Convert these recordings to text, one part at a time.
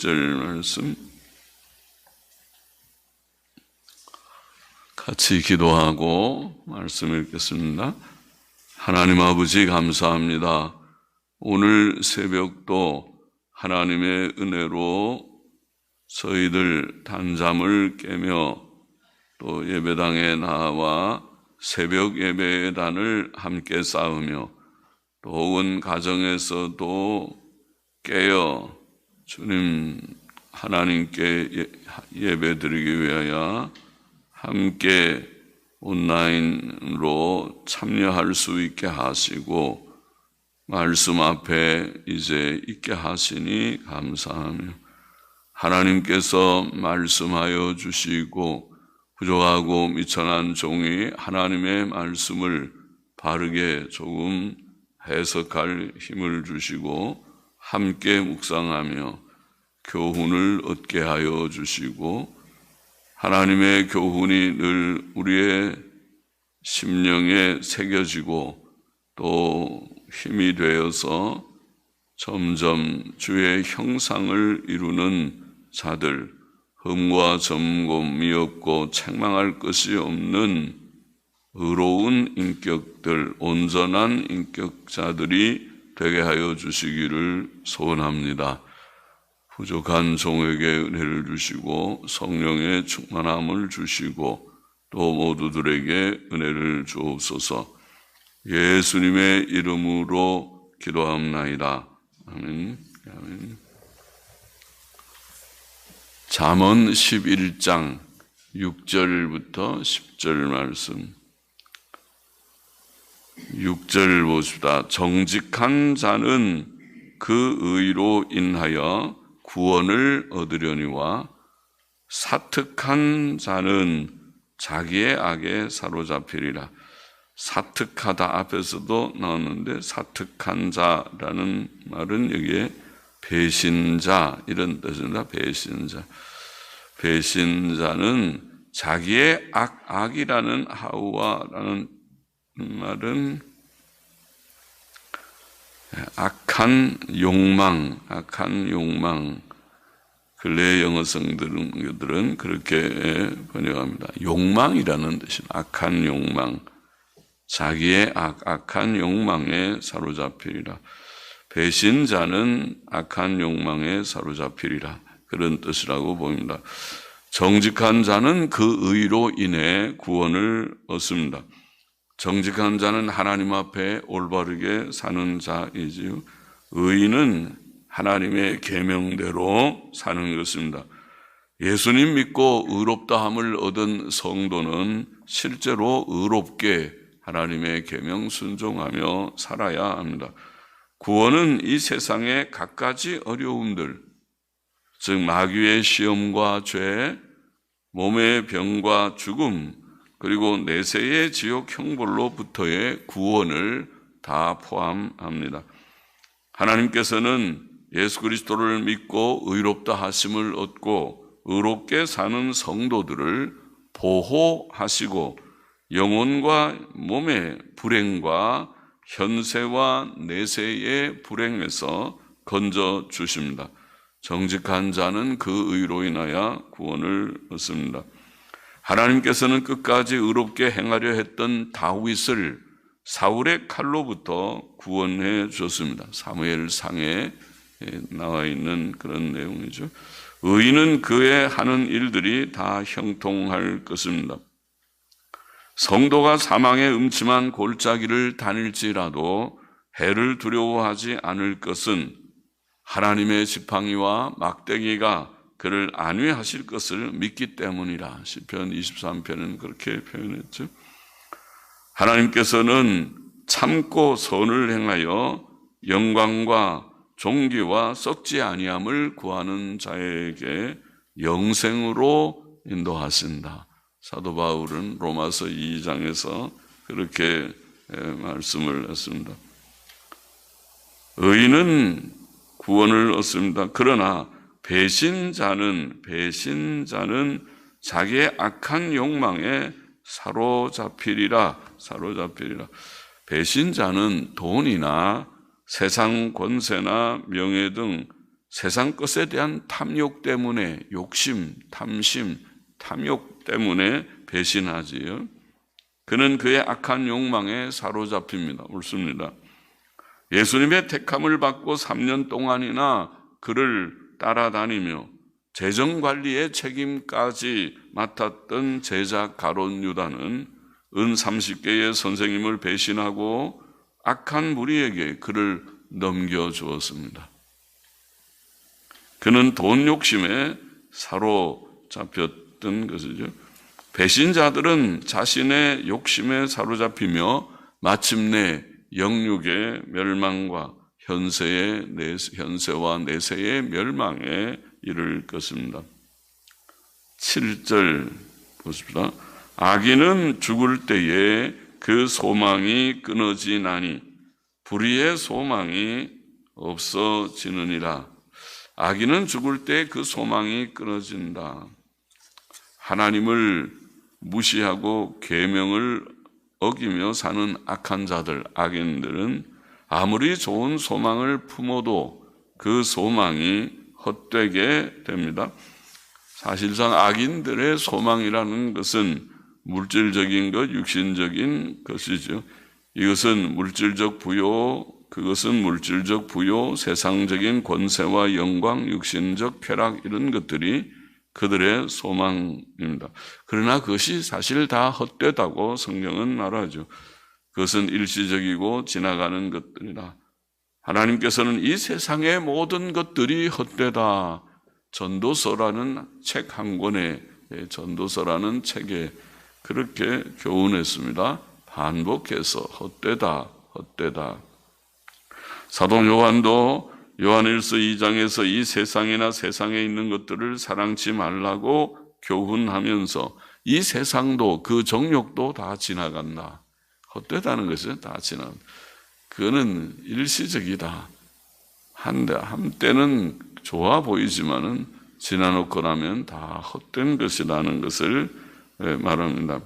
11절 말씀 같이 기도하고 말씀 읽겠습니다. 하나님 아버지 감사합니다. 오늘 새벽도 하나님의 은혜로 저희들 단잠을 깨며 또 예배당에 나와 새벽 예배단을 함께 쌓으며 또 온 가정에서도 깨어 주님 하나님께 예배드리기 위하여 함께 온라인으로 참여할 수 있게 하시고 말씀 앞에 이제 있게 하시니 감사하며 하나님께서 말씀하여 주시고 부족하고 미천한 종이 하나님의 말씀을 바르게 조금 해석할 힘을 주시고 함께 묵상하며 교훈을 얻게 하여 주시고 하나님의 교훈이 늘 우리의 심령에 새겨지고 또 힘이 되어서 점점 주의 형상을 이루는 자들, 흠과 점검이 없고 책망할 것이 없는 의로운 인격들, 온전한 인격자들이 되게 하여 주시기를 소원합니다. 부족한 종에게 은혜를 주시고 성령의 충만함을 주시고 또 모두들에게 은혜를 주옵소서. 예수님의 이름으로 기도합나이다. 아멘. 아멘. 잠언 11장 6절부터 10절 말씀 6절 보십시다. 정직한 자는 그 의로 인하여 구원을 얻으려니와 사특한 자는 자기의 악에 사로잡히리라. 사특하다 앞에서도 나왔는데 사특한 자라는 말은 여기에 배신자 이런 뜻입니다. 배신자. 배신자는 자기의 악이라는 하우아라는 말은 악한 욕망, 근래 영어성들은 그렇게 번역합니다. 욕망이라는 뜻입니다. 악한 욕망, 자기의 악한 욕망에 사로잡히리라. 배신자는 악한 욕망에 사로잡히리라. 그런 뜻이라고 보입니다. 정직한 자는 그 의로 인해 구원을 얻습니다. 정직한 자는 하나님 앞에 올바르게 사는 자이지요. 의인은 하나님의 계명대로 사는 것입니다. 예수님 믿고 의롭다함을 얻은 성도는 실제로 의롭게 하나님의 계명 순종하며 살아야 합니다. 구원은 이 세상의 갖가지 어려움들, 즉 마귀의 시험과 죄, 몸의 병과 죽음, 그리고 내세의 지옥 형벌로부터의 구원을 다 포함합니다. 하나님께서는 예수 그리스도를 믿고 의롭다 하심을 얻고 의롭게 사는 성도들을 보호하시고 영혼과 몸의 불행과 현세와 내세의 불행에서 건져 주십니다. 정직한 자는 그 의로 인하여 구원을 얻습니다. 하나님께서는 끝까지 의롭게 행하려 했던 다윗을 사울의 칼로부터 구원해 주셨습니다. 사무엘상에 나와 있는 그런 내용이죠. 의인은 그의 하는 일들이 다 형통할 것입니다. 성도가 사망의 음침한 골짜기를 다닐지라도 해를 두려워하지 않을 것은 하나님의 지팡이와 막대기가 그를 안위하실 것을 믿기 때문이라. 시편 23편은 그렇게 표현했죠. 하나님께서는 참고 선을 행하여 영광과 존귀와 썩지 아니함을 구하는 자에게 영생으로 인도하신다. 사도 바울은 로마서 2장에서 그렇게 말씀을 했습니다. 의인은 구원을 얻습니다. 그러나 배신자는 자기의 악한 욕망에 사로잡히리라. 배신자는 돈이나 세상 권세나 명예 등 세상 것에 대한 탐욕 때문에, 욕심, 탐심, 탐욕 때문에 배신하지요. 그는 그의 악한 욕망에 사로잡힙니다. 옳습니다. 예수님의 택함을 받고 3년 동안이나 그를 따라다니며 재정관리의 책임까지 맡았던 제자 가룟 유다는 은 30개의 선생님을 배신하고 악한 무리에게 그를 넘겨주었습니다. 그는 돈 욕심에 사로잡혔던 것이죠. 배신자들은 자신의 욕심에 사로잡히며 마침내 영육의 멸망과 현세와 내세의 멸망에 이를 것입니다. 7절 보십시다. 악인은 죽을 때에 그 소망이 끊어지나니 불의의 소망이 없어지느니라. 악인은 죽을 때 그 소망이 끊어진다. 하나님을 무시하고 계명을 어기며 사는 악한 자들, 악인들은 아무리 좋은 소망을 품어도 그 소망이 헛되게 됩니다. 사실상 악인들의 소망이라는 것은 물질적인 것, 육신적인 것이죠. 이것은 물질적 부요, 그것은 물질적 부요, 세상적인 권세와 영광, 육신적 쾌락 이런 것들이 그들의 소망입니다. 그러나 그것이 사실 다 헛되다고 성경은 말하죠. 그것은 일시적이고 지나가는 것들이다. 하나님께서는 이 세상의 모든 것들이 헛되다. 전도서라는 책 한 권에, 전도서라는 책에 그렇게 교훈했습니다. 반복해서 헛되다, 헛되다. 사도 요한도 요한일서 2장에서 이 세상이나 세상에 있는 것들을 사랑치 말라고 교훈하면서 이 세상도 그 정욕도 다 지나간다. 헛되다는 것은 다 지나간다. 그거는 일시적이다. 한때는 좋아 보이지만은 지나놓고 나면 다 헛된 것이라는 것을 말합니다.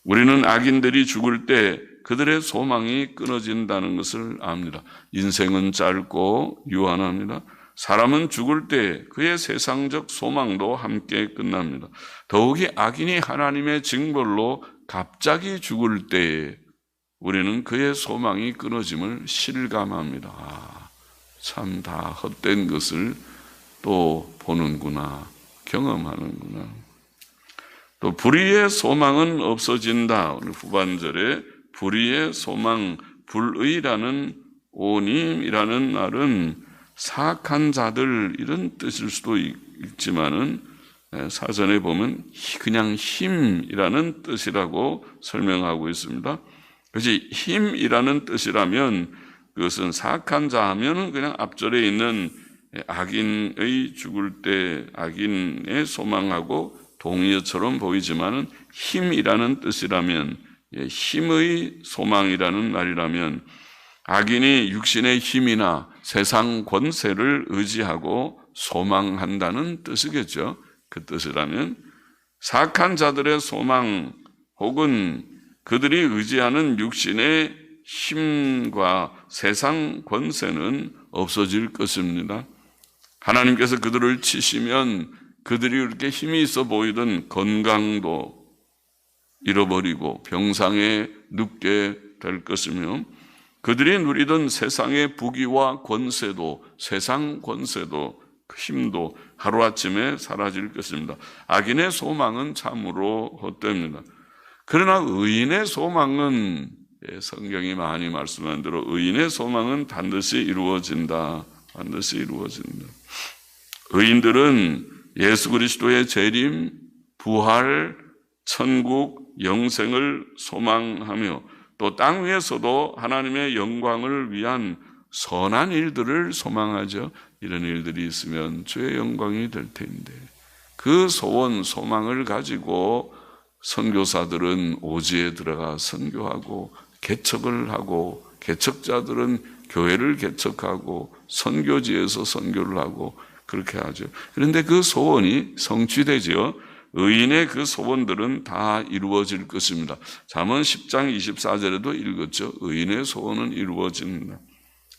우리는 악인들이 죽을 때 그들의 소망이 끊어진다는 것을 압니다. 인생은 짧고 유한합니다. 사람은 죽을 때 그의 세상적 소망도 함께 끝납니다. 더욱이 악인이 하나님의 징벌로 갑자기 죽을 때에 우리는 그의 소망이 끊어짐을 실감합니다. 참 다 헛된 것을 또 보는구나, 경험하는구나. 또 불의의 소망은 없어진다. 오늘 후반절에 불의의 소망, 불의라는 오님이라는 말은 사악한 자들 이런 뜻일 수도 있지만은 사전에 보면 그냥 힘이라는 뜻이라고 설명하고 있습니다. 그래서 힘이라는 뜻이라면 그것은 사악한 자 하면은 그냥 앞절에 있는 악인의 죽을 때 악인의 소망하고 동의어처럼 보이지만은 힘이라는 뜻이라면, 힘의 소망이라는 말이라면 악인이 육신의 힘이나 세상 권세를 의지하고 소망한다는 뜻이겠죠. 그 뜻이라면 사악한 자들의 소망 혹은 그들이 의지하는 육신의 힘과 세상 권세는 없어질 것입니다. 하나님께서 그들을 치시면 그들이 그렇게 힘이 있어 보이던 건강도 잃어버리고 병상에 눕게 될 것이며 그들이 누리던 세상의 부귀와 권세도, 세상 권세도, 힘도 하루아침에 사라질 것입니다. 악인의 소망은 참으로 헛됩니다. 그러나 의인의 소망은, 성경이 많이 말씀한 대로 의인의 소망은 반드시 이루어진다. 반드시 이루어진다. 의인들은 예수 그리스도의 재림, 부활, 천국, 영생을 소망하며 또 땅 위에서도 하나님의 영광을 위한 선한 일들을 소망하죠. 이런 일들이 있으면 주의 영광이 될 텐데 그 소원, 소망을 가지고 선교사들은 오지에 들어가 선교하고 개척을 하고 개척자들은 교회를 개척하고 선교지에서 선교를 하고 그렇게 하죠. 그런데 그 소원이 성취되지요. 의인의 그 소원들은 다 이루어질 것입니다. 잠언 10장 24절에도 읽었죠. 의인의 소원은 이루어집니다.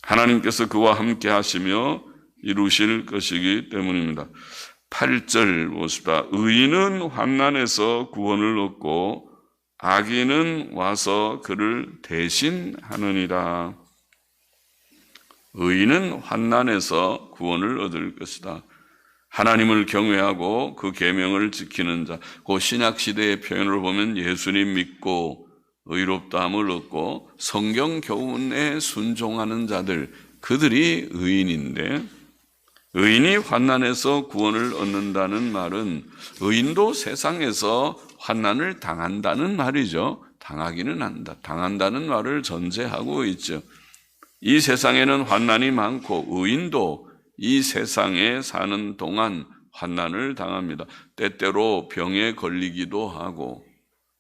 하나님께서 그와 함께 하시며 이루실 것이기 때문입니다. 8절 보십시다. 의인은 환난에서 구원을 얻고 악인은 와서 그를 대신하느니라. 의인은 환난에서 구원을 얻을 것이다. 하나님을 경외하고 그 계명을 지키는 자, 그 신약 시대의 표현으로 보면 예수님 믿고 의롭다함을 얻고 성경 교훈에 순종하는 자들, 그들이 의인인데, 의인이 환난에서 구원을 얻는다는 말은 의인도 세상에서 환난을 당한다는 말이죠. 당하기는 한다. 당한다는 말을 전제하고 있죠. 이 세상에는 환난이 많고 의인도 이 세상에 사는 동안 환난을 당합니다. 때때로 병에 걸리기도 하고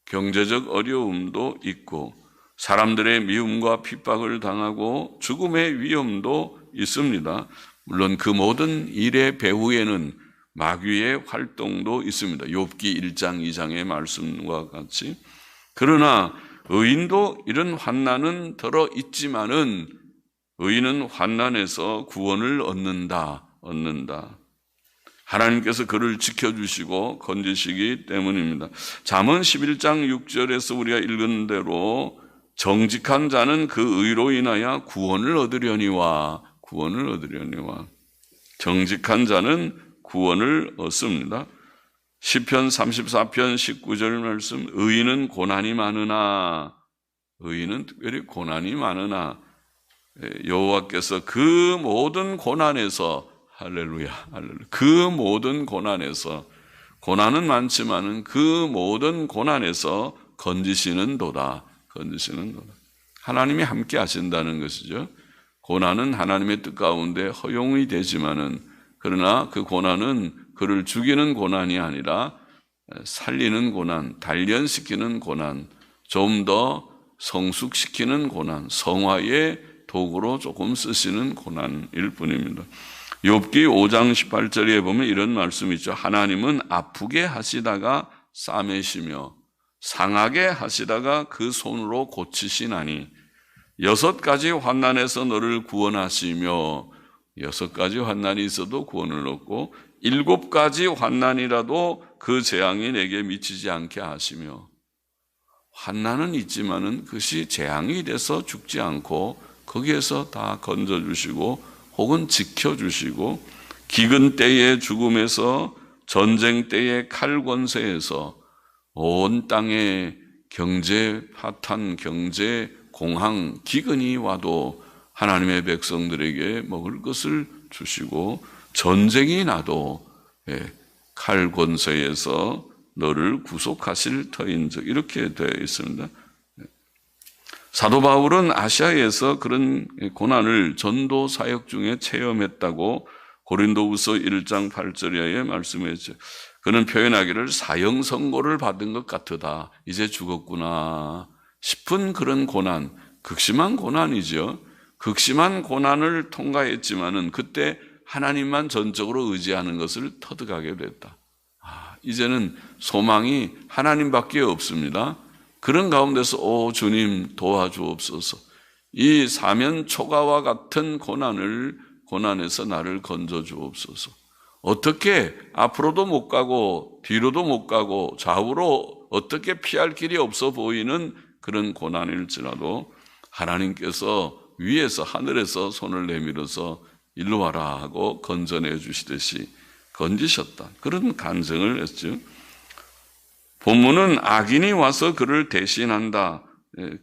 경제적 어려움도 있고 사람들의 미움과 핍박을 당하고 죽음의 위험도 있습니다. 물론 그 모든 일의 배후에는 마귀의 활동도 있습니다. 욥기 1장 2장의 말씀과 같이. 그러나 의인도 이런 환난은 들어 있지만은 의인은 환난에서 구원을 얻는다. 하나님께서 그를 지켜주시고 건지시기 때문입니다. 잠언 11장 6절에서 우리가 읽은 대로 정직한 자는 그 의로 인하여 구원을 얻으려니와 정직한 자는 구원을 얻습니다. 시편 34편 19절 말씀, 의인은 고난이 많으나, 의인은 특별히 고난이 많으나 여호와께서 그 모든 고난에서, 할렐루야, 그 모든 고난에서, 고난은 많지만은 그 모든 고난에서 건지시는도다. 하나님이 함께 하신다는 것이죠. 고난은 하나님의 뜻 가운데 허용이 되지만은, 그러나 그 고난은 그를 죽이는 고난이 아니라 살리는 고난, 단련시키는 고난, 좀 더 성숙시키는 고난, 성화의 도구로 조금 쓰시는 고난일 뿐입니다. 욥기 5장 18절에 보면 이런 말씀이 있죠. 하나님은 아프게 하시다가 싸매시며 상하게 하시다가 그 손으로 고치시나니 6가지 환난에서 너를 구원하시며, 6가지 환난이 있어도 구원을 얻고 7가지 환난이라도 그 재앙이 내게 미치지 않게 하시며, 환난은 있지만은 그것이 재앙이 돼서 죽지 않고 거기에서 다 건져주시고 혹은 지켜주시고, 기근 때의 죽음에서, 전쟁 때의 칼 권세에서, 온 땅에 경제 파탄, 경제 공황, 기근이 와도 하나님의 백성들에게 먹을 것을 주시고, 전쟁이 나도 칼 권세에서 너를 구속하실 터인즉, 이렇게 되어 있습니다. 사도 바울은 아시아에서 그런 고난을 전도 사역 중에 체험했다고 고린도후서 1장 8절에 말씀했죠. 그는 표현하기를 사형 선고를 받은 것 같으다. 이제 죽었구나 싶은 그런 고난, 극심한 고난이죠. 극심한 고난을 통과했지만은 그때 하나님만 전적으로 의지하는 것을 터득하게 됐다. 이제는 소망이 하나님밖에 없습니다. 그런 가운데서 오 주님 도와주옵소서. 이 사면 초가와 같은 고난에서 나를 건져 주옵소서. 어떻게 앞으로도 못 가고 뒤로도 못 가고 좌우로 어떻게 피할 길이 없어 보이는 그런 고난일지라도 하나님께서 위에서 하늘에서 손을 내밀어서 일로 와라 하고 건져내 주시듯이 건지셨다. 그런 간증을 했죠. 본문은 악인이 와서 그를 대신한다.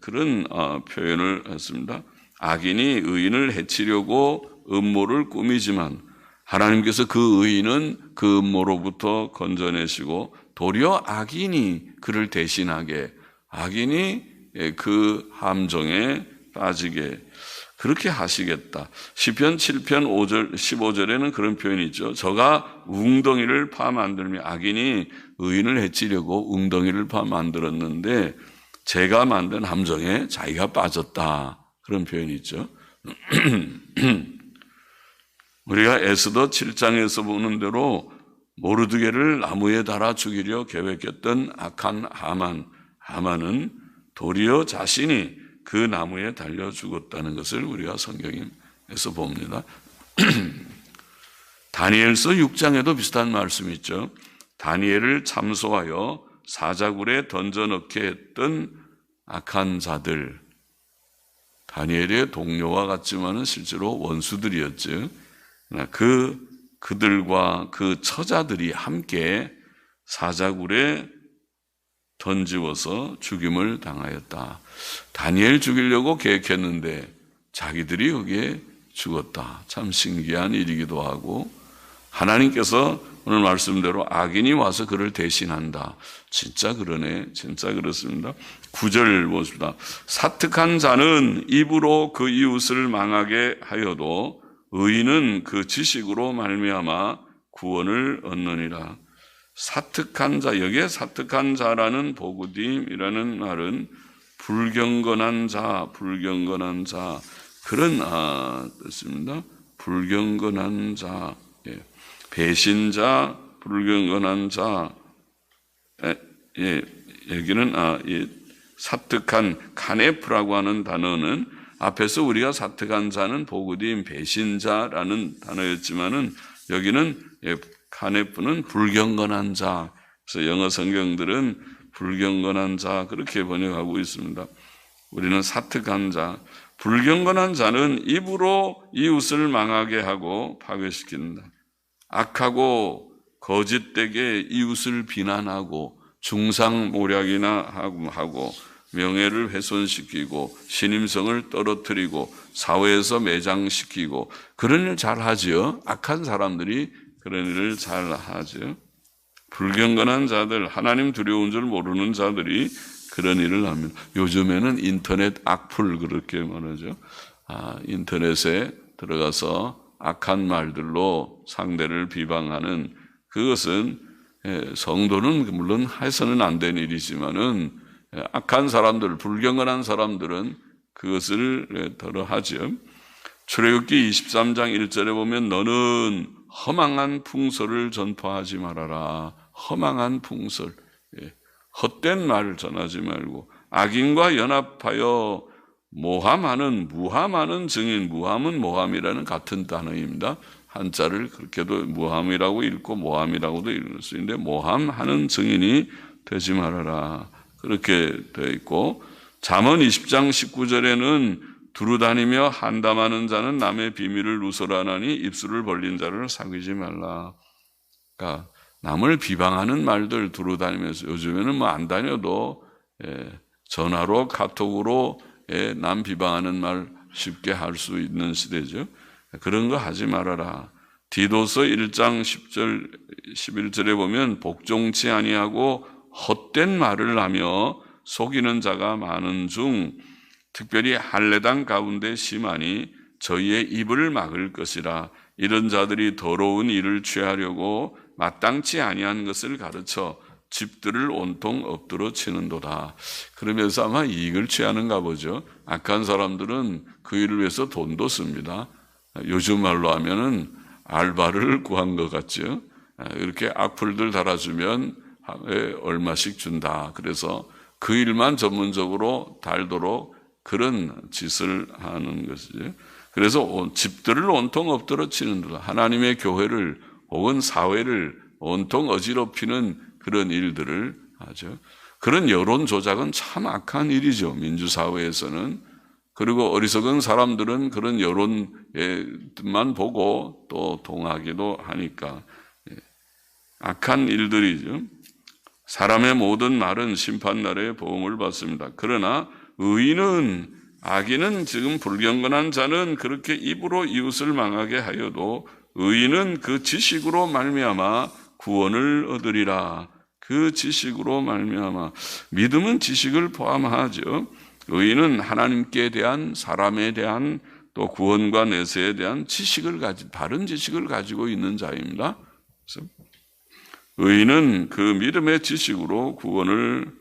그런 표현을 했습니다. 악인이 의인을 해치려고 음모를 꾸미지만 하나님께서 그 의인은 그 음모로부터 건져내시고 도리어 악인이 그를 대신하게, 악인이 그 함정에 빠지게 그렇게 하시겠다. 시편 7편 5절 15절에는 그런 표현이 있죠. 저가 웅덩이를 파 만들며, 악인이 의인을 해치려고 웅덩이를 파 만들었는데 제가 만든 함정에 자기가 빠졌다. 그런 표현이 있죠. 우리가 에스더 7장에서 보는 대로 모르드게를 나무에 달아 죽이려 계획했던 악한 하만은 도리어 자신이 그 나무에 달려 죽었다는 것을 우리가 성경에서 봅니다. 다니엘서 6장에도 비슷한 말씀이 있죠. 다니엘을 참소하여 사자굴에 던져넣게 했던 악한 자들, 다니엘의 동료와 같지만은 실제로 원수들이었죠. 그들과 그 처자들이 함께 사자굴에 던지워서 죽임을 당하였다. 다니엘 죽이려고 계획했는데 자기들이 여기에 죽었다. 참 신기한 일이기도 하고, 하나님께서 오늘 말씀대로 악인이 와서 그를 대신한다. 진짜 그러네. 진짜 그렇습니다. 9절 보십니다. 사특한 자는 입으로 그 이웃을 망하게 하여도 의인은 그 지식으로 말미암아 구원을 얻느니라. 사특한 자, 여기에 사특한 자라는 보구딤이라는 말은 불경건한 자, 불경건한 자, 그런 뜻입니다. 불경건한 자, 예. 배신자, 불경건한 자, 예. 여기는 사특한 카네프라고 하는 단어는 앞에서 우리가 사특한 자는 보구딤, 배신자라는 단어였지만은 여기는 카네프는 불경건한 자. 그래서 영어 성경들은 불경건한 자 그렇게 번역하고 있습니다. 우리는 사특한 자. 불경건한 자는 입으로 이웃을 망하게 하고 파괴시킨다. 악하고 거짓되게 이웃을 비난하고 중상모략이나 하고 명예를 훼손시키고 신임성을 떨어뜨리고 사회에서 매장시키고 그런 일 잘 하지요. 악한 사람들이 그런 일을 잘 하죠. 불경건한 자들, 하나님 두려운 줄 모르는 자들이 그런 일을 합니다. 요즘에는 인터넷 악플 그렇게 말하죠. 인터넷에 들어가서 악한 말들로 상대를 비방하는, 그것은 성도는 물론 해서는 안 되는 일이지만은 악한 사람들, 불경건한 사람들은 그것을 덜어 하죠. 출애굽기 23장 1절에 보면 너는 허망한 풍설을 전파하지 말아라. 허망한 풍설, 헛된 말을 전하지 말고 악인과 연합하여 무함하는 증인, 무함은 모함이라는 같은 단어입니다. 한자를 그렇게도 무함이라고 읽고 모함이라고도 읽을 수 있는데 모함하는 증인이 되지 말아라. 그렇게 되어 있고, 잠언 20장 19절에는 두루다니며 한담하는 자는 남의 비밀을 누설하나니 입술을 벌린 자를 사귀지 말라. 그러니까 남을 비방하는 말들 두루다니면서, 요즘에는 뭐 안 다녀도 전화로 카톡으로 남 비방하는 말 쉽게 할 수 있는 시대죠. 그런 거 하지 말아라. 디도서 1장 10절 11절에 보면 복종치 아니하고 헛된 말을 하며 속이는 자가 많은 중 특별히 할례당 가운데 심하니 저희의 입을 막을 것이라. 이런 자들이 더러운 일을 취하려고 마땅치 아니한 것을 가르쳐 집들을 온통 엎드러 치는도다. 그러면서 아마 이익을 취하는가 보죠. 악한 사람들은 그 일을 위해서 돈도 씁니다. 요즘 말로 하면은 알바를 구한 것 같죠. 이렇게 악플들 달아주면 얼마씩 준다. 그래서 그 일만 전문적으로 달도록 그런 짓을 하는 것이죠. 그래서 집들을 온통 엎드러 치는도다. 하나님의 교회를 혹은 사회를 온통 어지럽히는 그런 일들을 하죠. 그런 여론 조작은 참 악한 일이죠. 민주사회에서는. 그리고 어리석은 사람들은 그런 여론만 보고 또 동하기도 하니까 악한 일들이죠. 사람의 모든 말은 심판날에 보응을 받습니다. 그러나 의인은, 악인은, 지금 불경건한 자는 그렇게 입으로 이웃을 망하게 하여도 의인은 그 지식으로 말미암아 구원을 얻으리라. 그 지식으로 말미암아. 믿음은 지식을 포함하죠. 의인은 하나님께 대한, 사람에 대한, 또 구원과 내세에 대한 바른 지식을 가지고 있는 자입니다. 그래서 의인은 그 믿음의 지식으로 구원을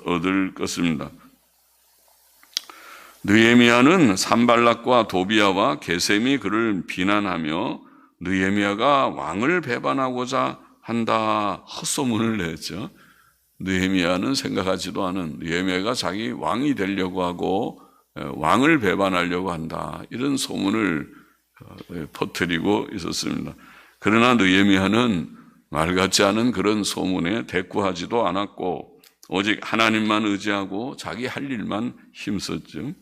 얻을 것입니다. 느헤미야는 산발락과 도비야와 게셈이 그를 비난하며 느헤미야가 왕을 배반하고자 한다 헛소문을 냈죠. 느헤미야는 생각하지도 않은, 느헤미야가 자기 왕이 되려고 하고 왕을 배반하려고 한다, 이런 소문을 퍼뜨리고 있었습니다. 그러나 느헤미야는 말 같지 않은 그런 소문에 대꾸하지도 않았고 오직 하나님만 의지하고 자기 할 일만 힘썼죠.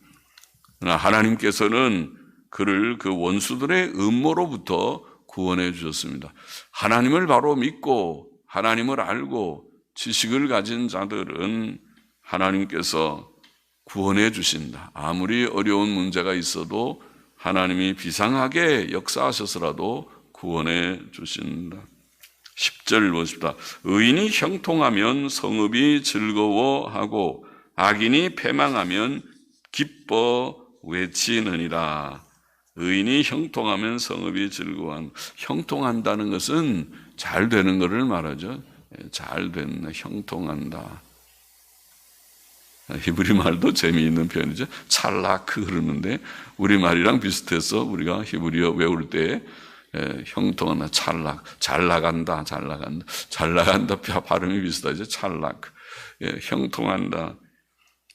그러나 하나님께서는 그를 그 원수들의 음모로부터 구원해 주셨습니다. 하나님을 바로 믿고 하나님을 알고 지식을 가진 자들은 하나님께서 구원해 주신다. 아무리 어려운 문제가 있어도 하나님이 비상하게 역사하셔서라도 구원해 주신다. 10절 보십시다. 의인이 형통하면 성읍이 즐거워하고 악인이 패망하면 기뻐 외치느니라. 의인이 형통하면 성읍이 즐거워한. 형통한다는 것은 잘 되는 것을 말하죠. 잘 된다, 형통한다. 히브리 말도 재미있는 표현이죠. 찰라크 그러는데 우리말이랑 비슷해서 우리가 히브리어 외울 때 형통한다, 찰락, 잘 나간다, 잘 나간다, 잘 나간다 발음이 비슷하죠. 찰락, 형통한다.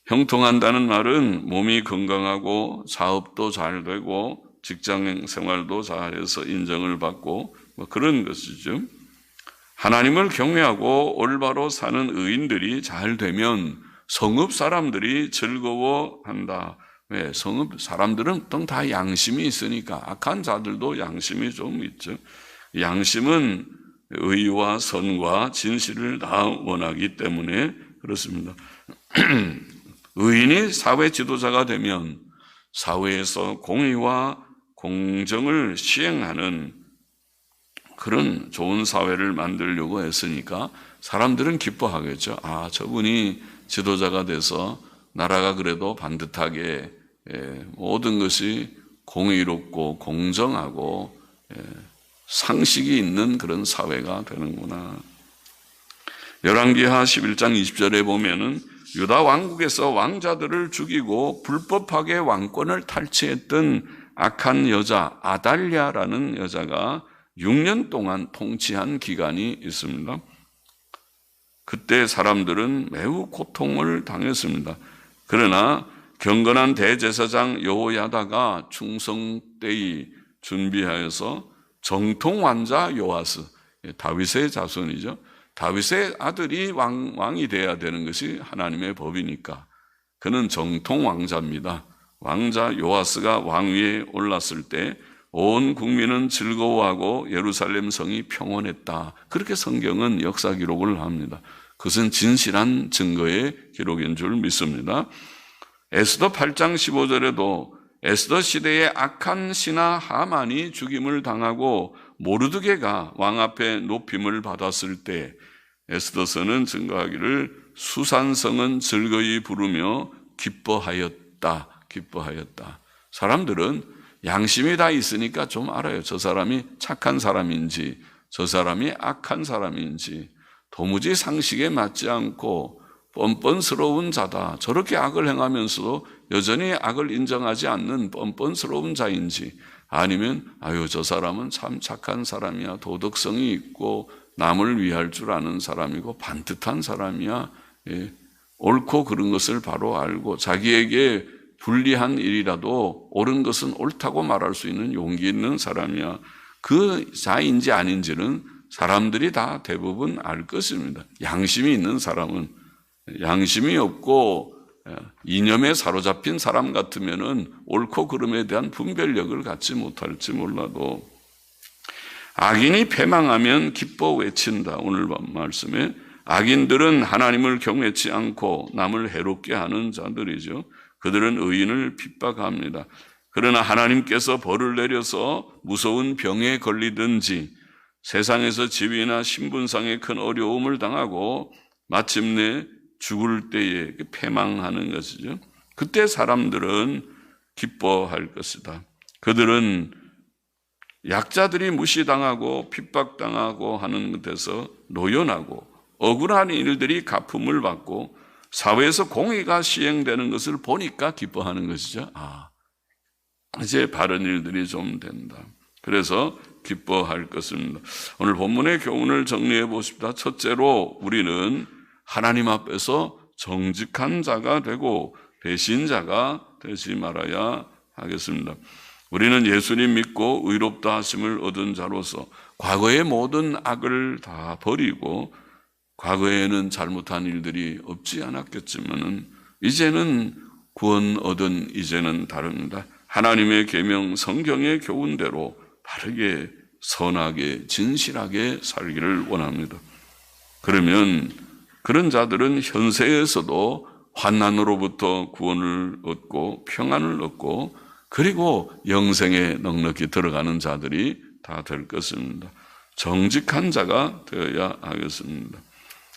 형통한다는 말은 몸이 건강하고 사업도 잘 되고 직장 생활도 잘해서 인정을 받고 뭐 그런 것이죠. 하나님을 경외하고 올바로 사는 의인들이 잘 되면 성읍 사람들이 즐거워한다. 왜? 성읍 사람들은 보통 다 양심이 있으니까 악한 자들도 양심이 좀 있죠. 양심은 의와 선과 진실을 다 원하기 때문에 그렇습니다. 의인이 사회 지도자가 되면 사회에서 공의와 공정을 시행하는 그런 좋은 사회를 만들려고 했으니까 사람들은 기뻐하겠죠. 아, 저분이 지도자가 돼서 나라가 그래도 반듯하게 모든 것이 공의롭고 공정하고 상식이 있는 그런 사회가 되는구나. 열왕기하 11장 20절에 보면은 유다 왕국에서 왕자들을 죽이고 불법하게 왕권을 탈취했던 악한 여자 아달랴라는 여자가 6년 동안 통치한 기간이 있습니다. 그때 사람들은 매우 고통을 당했습니다. 그러나 경건한 대제사장 여호야다가 충성되이 준비하여서 정통 왕자 요아스, 다윗의 자손이죠. 다윗의 아들이 왕이 돼야 되는 것이 하나님의 법이니까 그는 정통 왕자입니다. 왕자 요아스가 왕위에 올랐을 때 온 국민은 즐거워하고 예루살렘 성이 평온했다. 그렇게 성경은 역사 기록을 합니다. 그것은 진실한 증거의 기록인 줄 믿습니다. 에스더 8장 15절에도 에스더 시대의 악한 신하 하만이 죽임을 당하고 모르드게가 왕 앞에 높임을 받았을 때 에스더서는 증거하기를 수산성은 즐거이 부르며 기뻐하였다. 사람들은 양심이 다 있으니까 좀 알아요. 저 사람이 착한 사람인지 저 사람이 악한 사람인지 도무지 상식에 맞지 않고 뻔뻔스러운 자다. 저렇게 악을 행하면서도 여전히 악을 인정하지 않는 뻔뻔스러운 자인지 아니면 아유 저 사람은 참 착한 사람이야. 도덕성이 있고 남을 위할 줄 아는 사람이고 반듯한 사람이야. 옳고 그른 것을 바로 알고 자기에게 불리한 일이라도 옳은 것은 옳다고 말할 수 있는 용기 있는 사람이야. 그 자인지 아닌지는 사람들이 다 대부분 알 것입니다. 양심이 있는 사람은. 양심이 없고 이념에 사로잡힌 사람 같으면은 옳고 그름에 대한 분별력을 갖지 못할지 몰라도 악인이 패망하면 기뻐 외친다. 오늘 말씀에 악인들은 하나님을 경외치 않고 남을 해롭게 하는 자들이죠. 그들은 의인을 핍박합니다. 그러나 하나님께서 벌을 내려서 무서운 병에 걸리든지 세상에서 지위나 신분상의 큰 어려움을 당하고 마침내 죽을 때에 패망하는 것이죠. 그때 사람들은 기뻐할 것이다. 그들은 약자들이 무시당하고 핍박당하고 하는 것에서 노연하고 억울한 일들이 갚음을 받고 사회에서 공의가 시행되는 것을 보니까 기뻐하는 것이죠. 이제 바른 일들이 좀 된다. 그래서 기뻐할 것입니다. 오늘 본문의 교훈을 정리해 보십시다. 첫째로 우리는 하나님 앞에서 정직한 자가 되고 배신자가 되지 말아야 하겠습니다. 우리는 예수님 믿고 의롭다 하심을 얻은 자로서 과거의 모든 악을 다 버리고, 과거에는 잘못한 일들이 없지 않았겠지만은 이제는 구원 얻은 이제는 다릅니다. 하나님의 계명, 성경의 교훈대로 바르게, 선하게, 진실하게 살기를 원합니다. 그러면 그런 자들은 현세에서도 환난으로부터 구원을 얻고 평안을 얻고, 그리고 영생에 넉넉히 들어가는 자들이 다 될 것입니다. 정직한 자가 되어야 하겠습니다.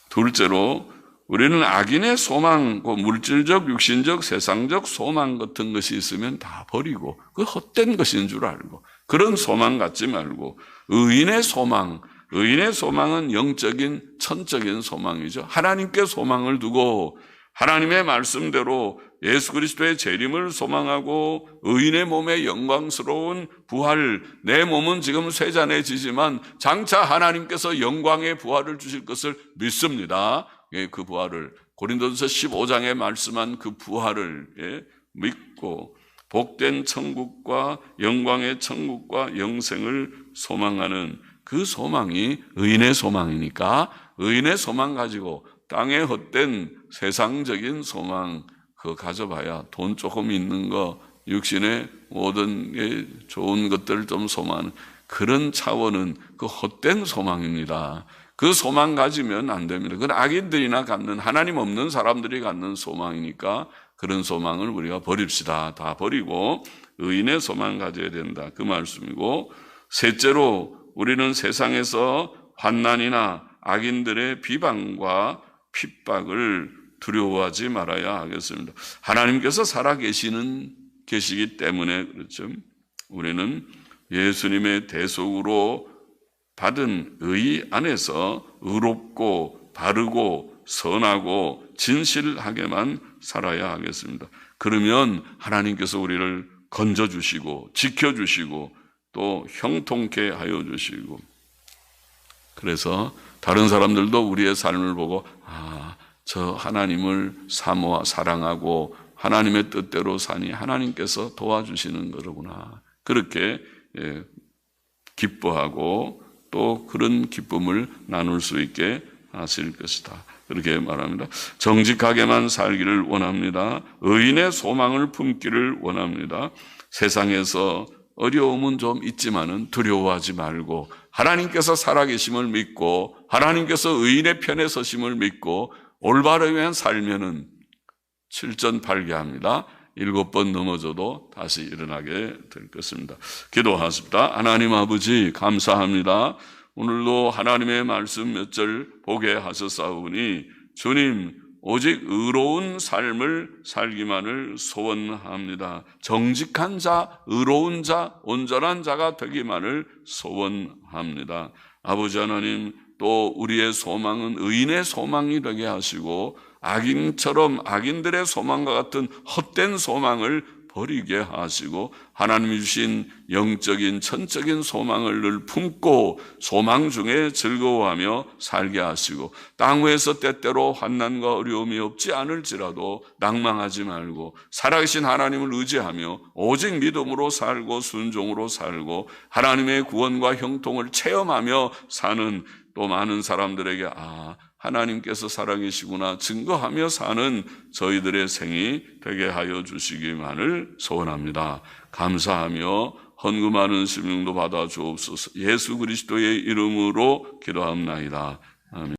둘째로, 우리는 악인의 소망, 물질적, 육신적, 세상적 소망 같은 것이 있으면 다 버리고, 그 헛된 것인 줄 알고, 그런 소망 갖지 말고, 의인의 소망은 영적인, 천적인 소망이죠. 하나님께 소망을 두고 하나님의 말씀대로 예수 그리스도의 재림을 소망하고, 의인의 몸에 영광스러운 부활, 내 몸은 지금 쇠잔해지지만 장차 하나님께서 영광의 부활을 주실 것을 믿습니다. 그 부활을, 고린도전서 15장에 말씀한 그 부활을 믿고, 복된 천국과 영광의 천국과 영생을 소망하는 그 소망이 의인의 소망이니까, 의인의 소망 가지고 땅에 헛된 세상적인 소망 그거 가져봐야 돈 조금 있는 거, 육신의 모든 좋은 것들을 좀 소망하는 그런 차원은 그 헛된 소망입니다. 그 소망 가지면 안 됩니다. 그건 악인들이나 갖는, 하나님 없는 사람들이 갖는 소망이니까 그런 소망을 우리가 버립시다. 다 버리고 의인의 소망 가져야 된다, 그 말씀이고, 셋째로, 우리는 세상에서 환난이나 악인들의 비방과 핍박을 두려워하지 말아야 하겠습니다. 하나님께서 계시기 때문에 그렇죠. 우리는 예수님의 대속으로 받은 의 안에서 의롭고 바르고 선하고 진실하게만 살아야 하겠습니다. 그러면 하나님께서 우리를 건져주시고 지켜주시고 또 형통케 하여 주시고, 그래서 다른 사람들도 우리의 삶을 보고 저 하나님을 사랑하고 하나님의 뜻대로 사니 하나님께서 도와주시는 거로구나, 그렇게 기뻐하고 또 그런 기쁨을 나눌 수 있게 하실 것이다, 그렇게 말합니다. 정직하게만 살기를 원합니다. 의인의 소망을 품기를 원합니다. 세상에서 어려움은 좀 있지만은 두려워하지 말고, 하나님께서 살아계심을 믿고 하나님께서 의인의 편에 서심을 믿고 올바르게 살면은 7전팔계합니다. 7번 넘어져도 다시 일어나게 될 것입니다. 기도하십니다. 하나님 아버지, 감사합니다. 오늘도 하나님의 말씀 몇 절 보게 하셨사오니 주님, 오직 의로운 삶을 살기만을 소원합니다. 정직한 자, 의로운 자, 온전한 자가 되기만을 소원합니다. 아버지 하나님, 또 우리의 소망은 의인의 소망이 되게 하시고 악인들의 소망과 같은 헛된 소망을 버리게 하시고 하나님이 주신 영적인 천적인 소망을 늘 품고 소망 중에 즐거워하며 살게 하시고, 땅 위에서 때때로 환난과 어려움이 없지 않을지라도 낭망하지 말고 살아계신 하나님을 의지하며 오직 믿음으로 살고 순종으로 살고 하나님의 구원과 형통을 체험하며 사는 또 많은 사람들에게 하나님께서 살아계시구나 증거하며 사는 저희들의 생이 되게 하여 주시기만을 소원합니다. 감사하며 헌금하는 심령도 받아 주옵소서. 예수 그리스도의 이름으로 기도합나이다. 아멘.